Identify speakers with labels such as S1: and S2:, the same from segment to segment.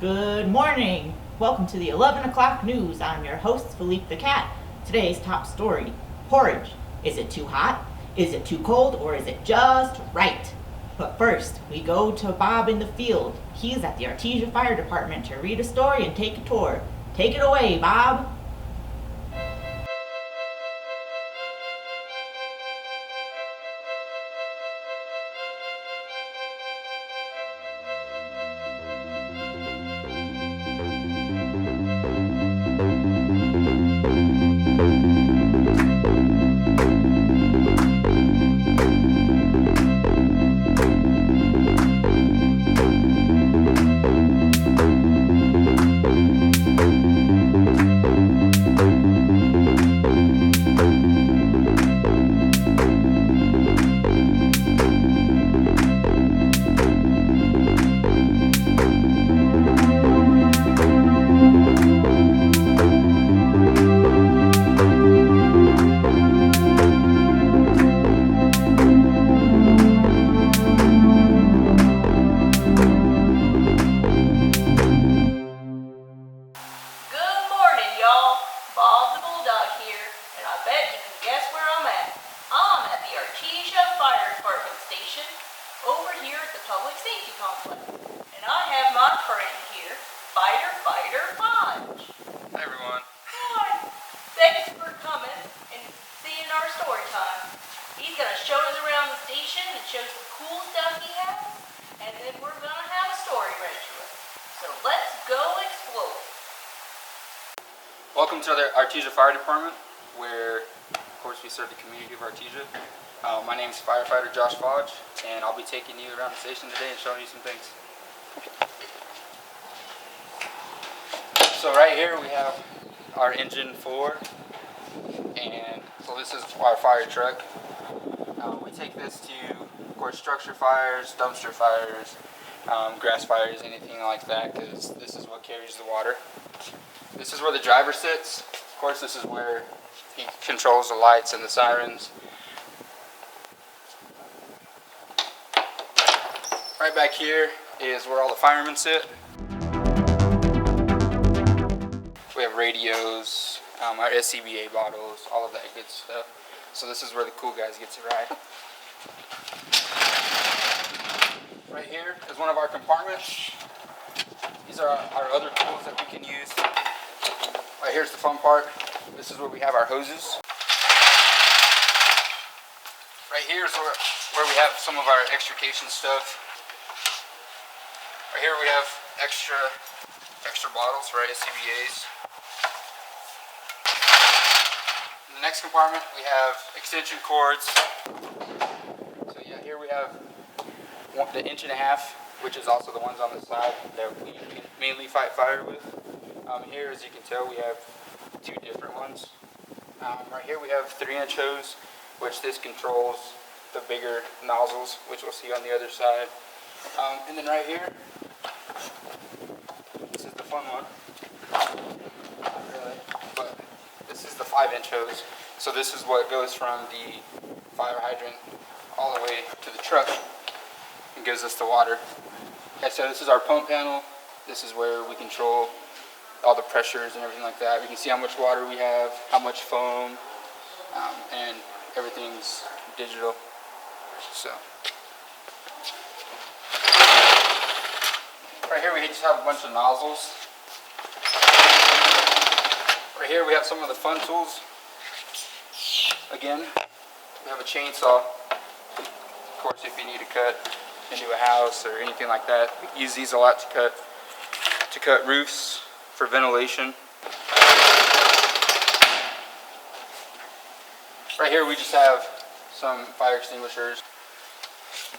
S1: Good morning. Welcome to the 11 o'clock news. I'm your host, Philippe the Cat. Today's top story, porridge. Is it too hot? Is it too cold? Or is it just right? But first, we go to Bob in the field. He's at the Artesia Fire Department to read a story and take a tour. Take it away, Bob.
S2: Over here at the Public Safety Complex. And I have my friend here, Fighter Podge.
S3: Hi everyone.
S2: Hi. Thanks for coming and seeing our story time. He's going to show us around the station and show some cool stuff he has, and then we're going to have a story read to us. So let's go explore.
S3: Welcome to the Artesia Fire Department, where of course we serve the community of Artesia. My name is Firefighter Josh Fodge, and I'll be taking you around the station today and showing you some things. So right here we have our engine 4, and so this is our fire truck. We take this to, of course, structure fires, dumpster fires, grass fires, anything like that, because this is what carries the water. This is where the driver sits. Of course, this is where he controls the lights and the sirens. Right back here is where all the firemen sit. We have radios, our SCBA bottles, all of that good stuff. So this is where the cool guys get to ride. Right here is one of our compartments. These are our other tools that we can use. Right here's the fun part. This is where we have our hoses. Right here is where we have some of our extrication stuff. Right here we have extra bottles for our SCBAs. In the next compartment we have extension cords. So yeah, here we have the 1.5 inch, which is also the ones on the side that we mainly fight fire with. Here, as you can tell, we have 2 different ones. Right here we have 3-inch hose, which this controls the bigger nozzles, which we'll see on the other side. And then right here, this is the fun one. Not really, but this is the 5-inch hose. So this is what goes from the fire hydrant all the way to the truck and gives us the water. Okay, so this is our pump panel. This is where we control all the pressures and everything like that. We can see how much water we have, how much foam, and everything's digital. So right here we just have a bunch of nozzles. Right here we have some of the fun tools. Again, we have a chainsaw. Of course, if you need to cut into a house or anything like that, we use these a lot to cut roofs for ventilation. Right here we just have some fire extinguishers.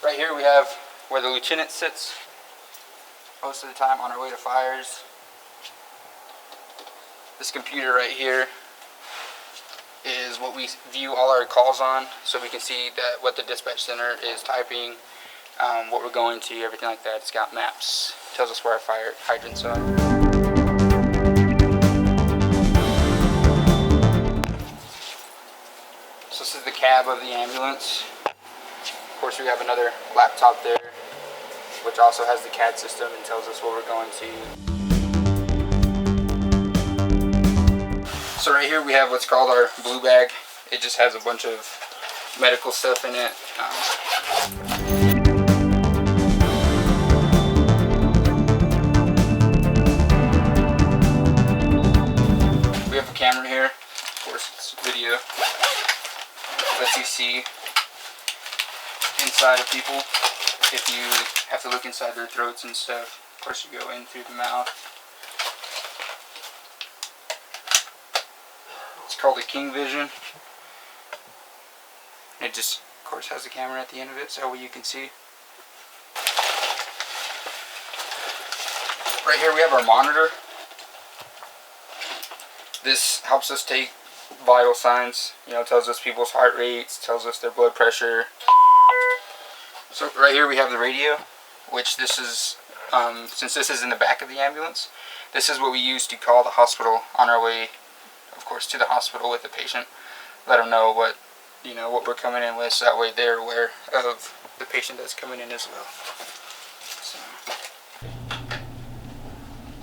S3: Right here we have where the lieutenant sits most of the time on our way to fires. This computer right here is what we view all our calls on, so we can see that what the dispatch center is typing, what we're going to, everything like that. It's got maps, tells us where our fire hydrants are. So this is the cab of the ambulance. Of course, we have another laptop there, which also has the CAD system and tells us where we're going to. So right here we have what's called our blue bag. It just has a bunch of medical stuff in it. We have a camera here. Of course, it's video. Lets you see inside of people. If you have to look inside their throats and stuff, of course you go in through the mouth. It's called a King Vision. It just, of course, has a camera at the end of it, so you can see. Right here we have our monitor. This helps us take vital signs. You know, tells us people's heart rates, tells us their blood pressure. So right here we have the radio, which this is, since this is in the back of the ambulance, this is what we use to call the hospital on our way, of course, to the hospital with the patient. Let them know what, you know, what we're coming in with, so that way they're aware of the patient that's coming in as well.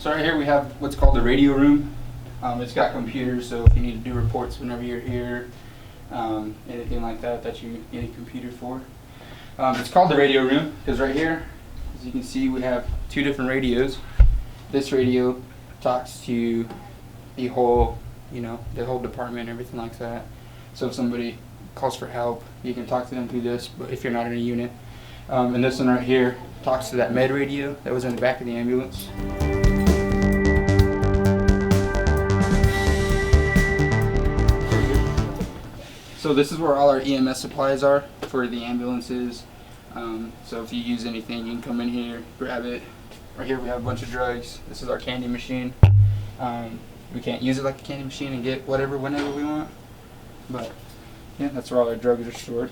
S3: So right here we have what's called the radio room. It's got computers, so if you need to do reports whenever you're here, anything like that that you need a computer for. It's called the radio room because right here, as you can see, we have two different radios. This radio talks to the whole, you know, the whole department, everything like that. So if somebody calls for help, you can talk to them through this, but if you're not in a unit. And this one right here talks to that med radio that was in the back of the ambulance. So this is where all our EMS supplies are for the ambulances. So if you use anything, you can come in here, grab it. Right here we have a bunch of drugs. This is our candy machine. We can't use it like a candy machine and get whatever whenever we want. But yeah, that's where all our drugs are stored.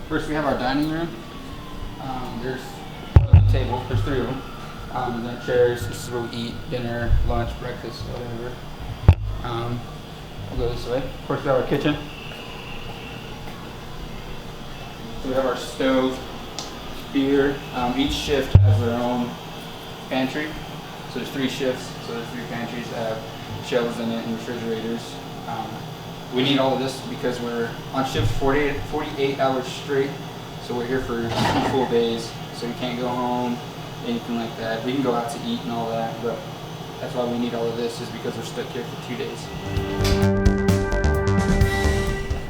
S3: First we have our dining room. There's a table, there's three of them. And then chairs, this is where we eat dinner, lunch, breakfast, whatever. We'll go this way. Of course we have our kitchen. So we have our stove here. Each shift has their own pantry. So there's 3 shifts, so there's 3 pantries that have shelves in it and refrigerators. We need all of this because we're on shift 48 hours straight. So we're here for 2 full days, so we can't go home, anything like that. We can go out to eat and all that, but that's why we need all of this, is because we're stuck here for 2 days.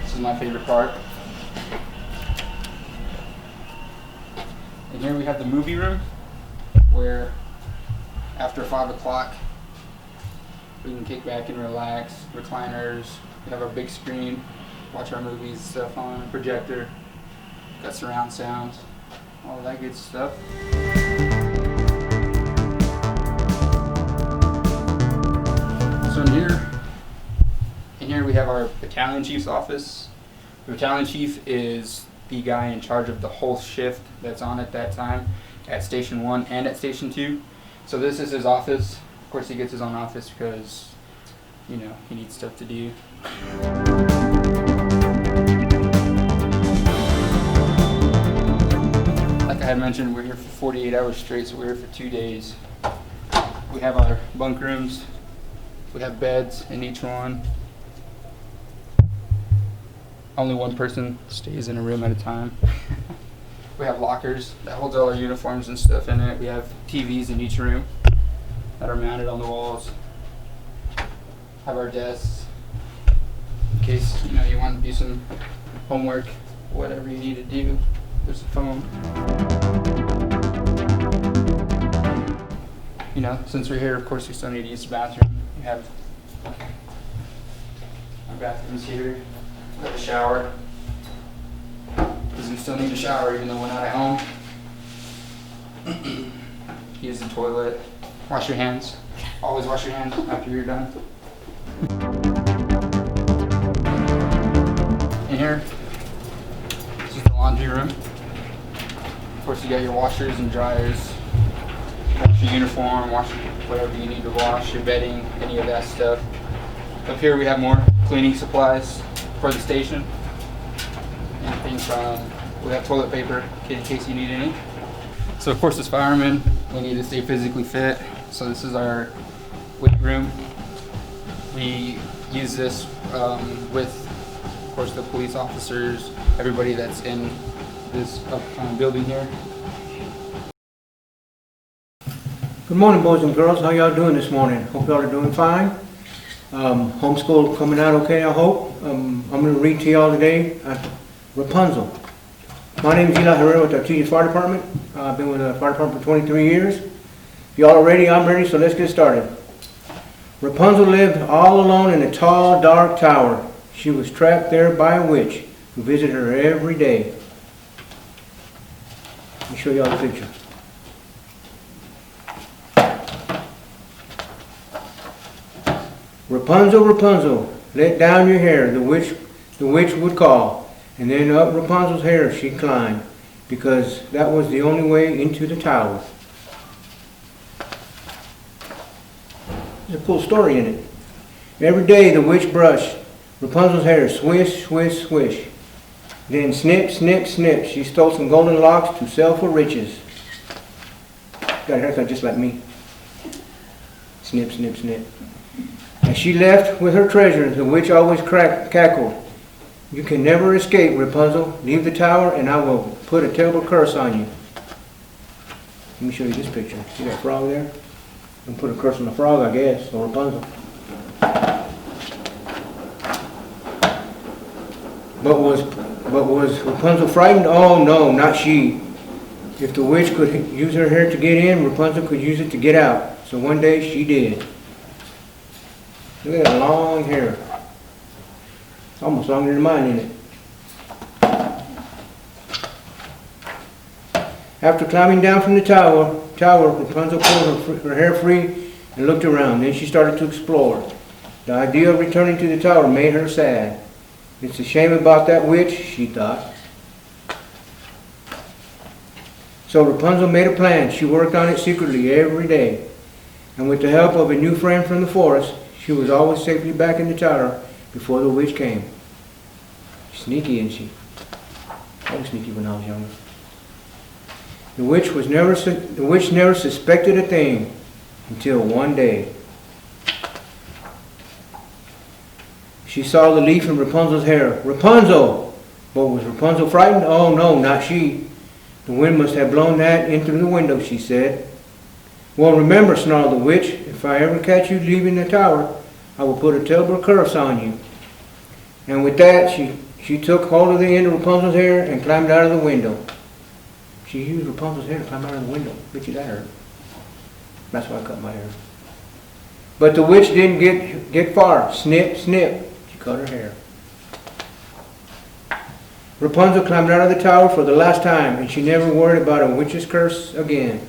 S3: This is my favorite part. And here we have the movie room, where after 5 o'clock we can kick back and relax, recliners, we have our big screen, watch our movies and stuff on, projector, got surround sound, all that good stuff. So in here we have our battalion chief's office. The battalion chief is the guy in charge of the whole shift that's on at that time at Station 1 and at Station 2. So this is his office. Of course he gets his own office because, you know, he needs stuff to do. Like I had mentioned, we're here for 48 hours straight, so we're here for 2 days. We have our bunk rooms. We have beds in each one. Only one person stays in a room at a time. We have lockers that holds all our uniforms and stuff in it. We have TVs in each room that are mounted on the walls. Have our desks in case, you know, you want to do some homework, whatever you need to do. There's a phone. You know, since we're here, of course, we still need to use the bathroom. We have our bathrooms here. We have a shower. Because we still need a shower even though we're not at home. Use the toilet. Wash your hands. Always wash your hands after you're done. In here, this is the laundry room. Of course, you got your washers and dryers. Wash your uniform, wash whatever you need to wash, your bedding, any of that stuff. Up here we have more cleaning supplies for the station. Anything from, we have toilet paper in case you need any. So of course as firemen, we need to stay physically fit. So this is our weight room. We use this with, of course, the police officers, everybody that's in this building here.
S4: Good morning, boys and girls. How y'all doing this morning? Hope y'all are doing fine. Homeschool coming out okay, I hope. I'm going to read to y'all today Rapunzel. My name is Eli Herrera with the Artesia Fire Department. I've been with the fire department for 23 years. If y'all are ready, I'm ready, so let's get started. Rapunzel lived all alone in a tall, dark tower. She was trapped there by a witch who visited her every day. Let me show y'all the picture. Rapunzel, Rapunzel, let down your hair, the witch would call. And then up Rapunzel's hair she climbed, because that was the only way into the tower. There's a cool story in it. Every day the witch brushed Rapunzel's hair, swish, swish, swish. Then snip, snip, snip, she stole some golden locks to sell for riches. Got a haircut just like me. Snip, snip, snip. As she left with her treasure, the witch always cackled. You can never escape, Rapunzel. Leave the tower and I will put a terrible curse on you. Let me show you this picture. See that frog there? I'm gonna put a curse on the frog, I guess, or Rapunzel. But was Rapunzel frightened? Oh no, not she. If the witch could use her hair to get in, Rapunzel could use it to get out. So one day she did. Look at that long hair. It's almost longer than mine, isn't it? After climbing down from the tower, Rapunzel pulled her hair free and looked around. Then she started to explore. The idea of returning to the tower made her sad. It's a shame about that witch, she thought. So Rapunzel made a plan. She worked on it secretly every day. And with the help of a new friend from the forest, she was always safely back in the tower before the witch came. Sneaky, isn't she? I was sneaky when I was younger. The witch never suspected a thing until one day. She saw the leaf in Rapunzel's hair. Rapunzel! But was Rapunzel frightened? Oh no, not she. The wind must have blown that in through the window, she said. Well, remember, snarled the witch, if I ever catch you leaving the tower, I will put a terrible curse on you. And with that, she took hold of the end of Rapunzel's hair and climbed out of the window. She used Rapunzel's hair to climb out of the window. Bet you that hurt. That's why I cut my hair. But the witch didn't get far. Snip, snip. She cut her hair. Rapunzel climbed out of the tower for the last time, and she never worried about a witch's curse again.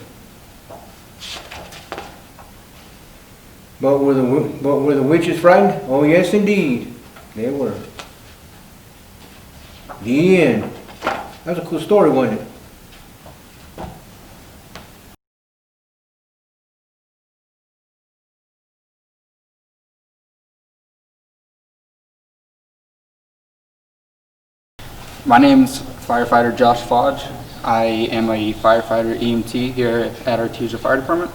S4: But were the witches frightened? Oh yes, indeed, they were. The end. That was a cool story, wasn't it?
S3: My name's firefighter Josh Fodge. I am a firefighter EMT here at Artesia Fire Department,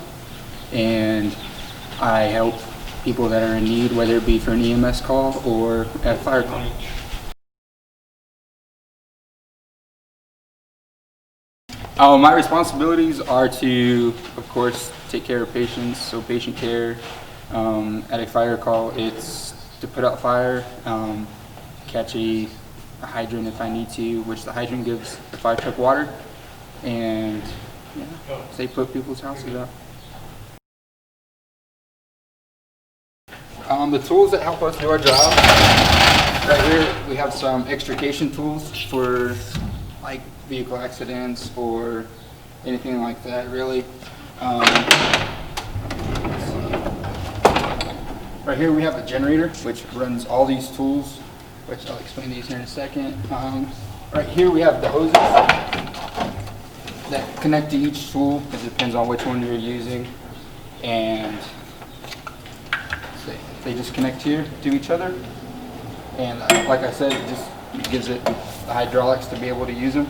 S3: and I help people that are in need, whether it be for an EMS call or a fire call. My responsibilities are to, of course, take care of patients, so patient care. At a fire call, it's to put out fire, catch a hydrant if I need to, which the hydrant gives the fire truck water, and they put people's houses out. The tools that help us do our job, right here we have some extrication tools for like vehicle accidents or anything like that really. Right here we have a generator which runs all these tools, which I'll explain these here in a second. Right here we have the hoses. that connect to each tool. It depends on which one you're using, and they just connect here to each other. And like I said, it just gives it the hydraulics to be able to use them.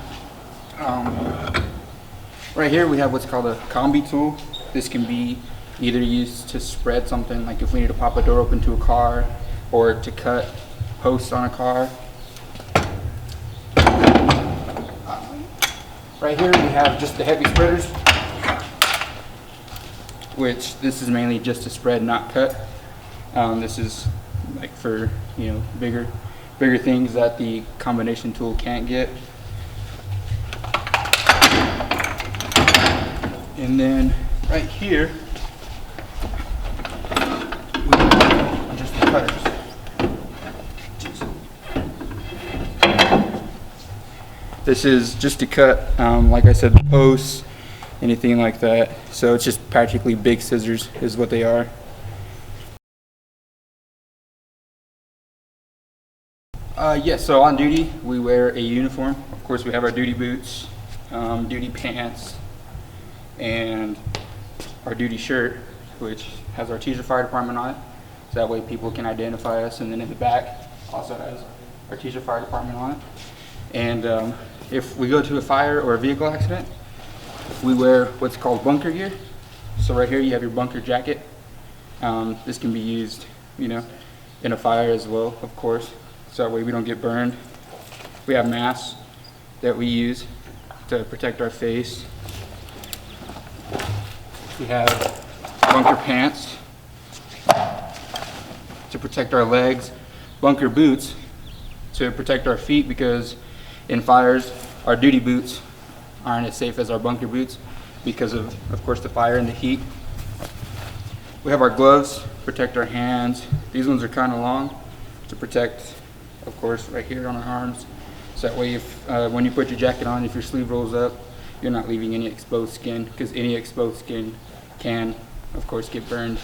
S3: Right here we have what's called a combi tool. This can be either used to spread something, like if we need to pop a door open to a car, or to cut posts on a car. Right here we have just the heavy spreaders, which this is mainly just to spread, not cut. This is like for, you know, bigger things that the combination tool can't get. And then right here, we have just the cutters. This is just to cut, like I said, the posts, anything like that. So it's just practically big scissors is what they are. Yes, so on duty, we wear a uniform. Of course, we have our duty boots, duty pants, and our duty shirt, which has Artesia Fire Department on it. So that way people can identify us. And then in the back, also has Artesia Fire Department on it. And if we go to a fire or a vehicle accident, we wear what's called bunker gear. So right here you have your bunker jacket. This can be used, you know, in a fire as well, of course. So that way we don't get burned. We have masks that we use to protect our face. We have bunker pants to protect our legs, bunker boots to protect our feet, because in fires, our duty boots aren't as safe as our bunker boots because of course, the fire and the heat. We have our gloves, protect our hands. These ones are kind of long to protect, of course, right here on our arms. So that way, if when you put your jacket on, if your sleeve rolls up, you're not leaving any exposed skin, because any exposed skin can, of course, get burned.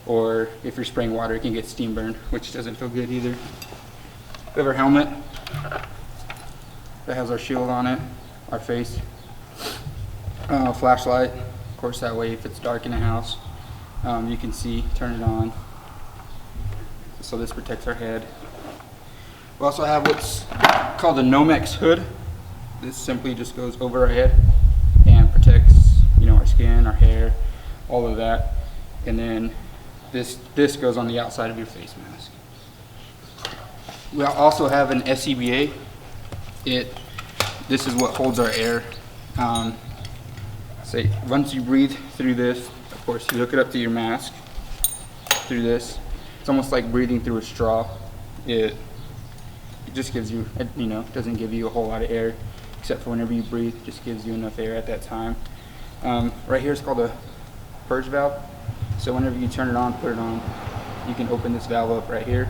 S3: Or if you're spraying water, it can get steam burned, which doesn't feel good either. We have our helmet that has our shield on it, our face. Flashlight, of course, that way if it's dark in the house, you can see, turn it on. So this protects our head. We also have what's called a Nomex hood. This simply just goes over our head and protects, you know, our skin, our hair, all of that. And then this goes on the outside of your face mask. We also have an SCBA. This is what holds our air. Say once you breathe through this, of course, you hook it up to your mask through this. It's almost like breathing through a straw. It just gives you, you know, doesn't give you a whole lot of air, except for whenever you breathe, it just gives you enough air at that time. Right here is called a purge valve. So whenever you turn it on, put it on, you can open this valve up right here,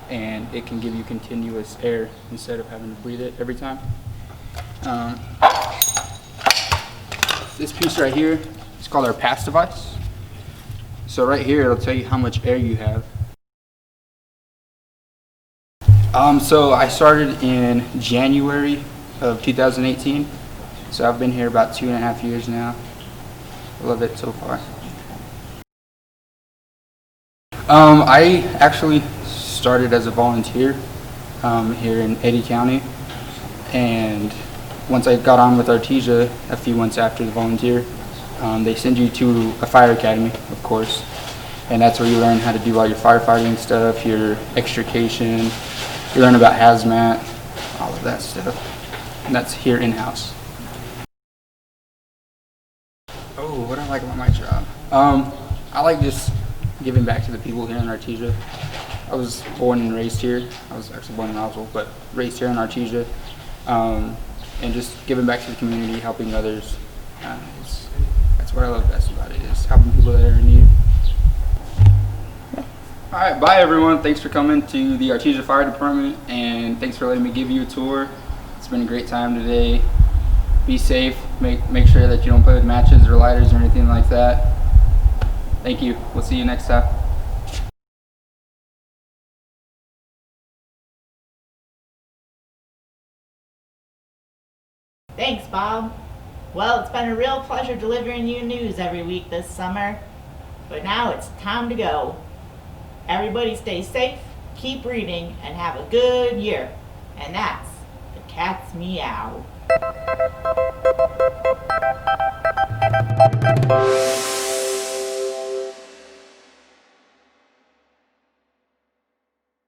S3: and it can give you continuous air instead of having to breathe it every time. This piece right here is called our pass device. So right here, it'll tell you how much air you have. So I started in January of 2018. So I've been here about 2.5 years now. I love it so far. I actually started as a volunteer here in Eddy County, and once I got on with Artesia a few months after the volunteer, they send you to a fire academy, of course, and that's where you learn how to do all your firefighting stuff, your extrication, you learn about hazmat, all of that stuff, and that's here in-house. Oh, what I like about my job? I like just giving back to the people here in Artesia. I was born and raised here. I was actually born in Oswald, but raised here in Artesia. And just giving back to the community, helping others. That's what I love best about it, is helping people that are in need. All right, bye everyone. Thanks for coming to the Artesia Fire Department, and thanks for letting me give you a tour. It's been a great time today. Be safe. Make sure that you don't play with matches or lighters or anything like that. Thank you. We'll see you next time.
S1: Thanks, Bob. Well, it's been a real pleasure delivering you news every week this summer. But now it's time to go. Everybody stay safe, keep reading, and have a good year. And that's the cat's meow.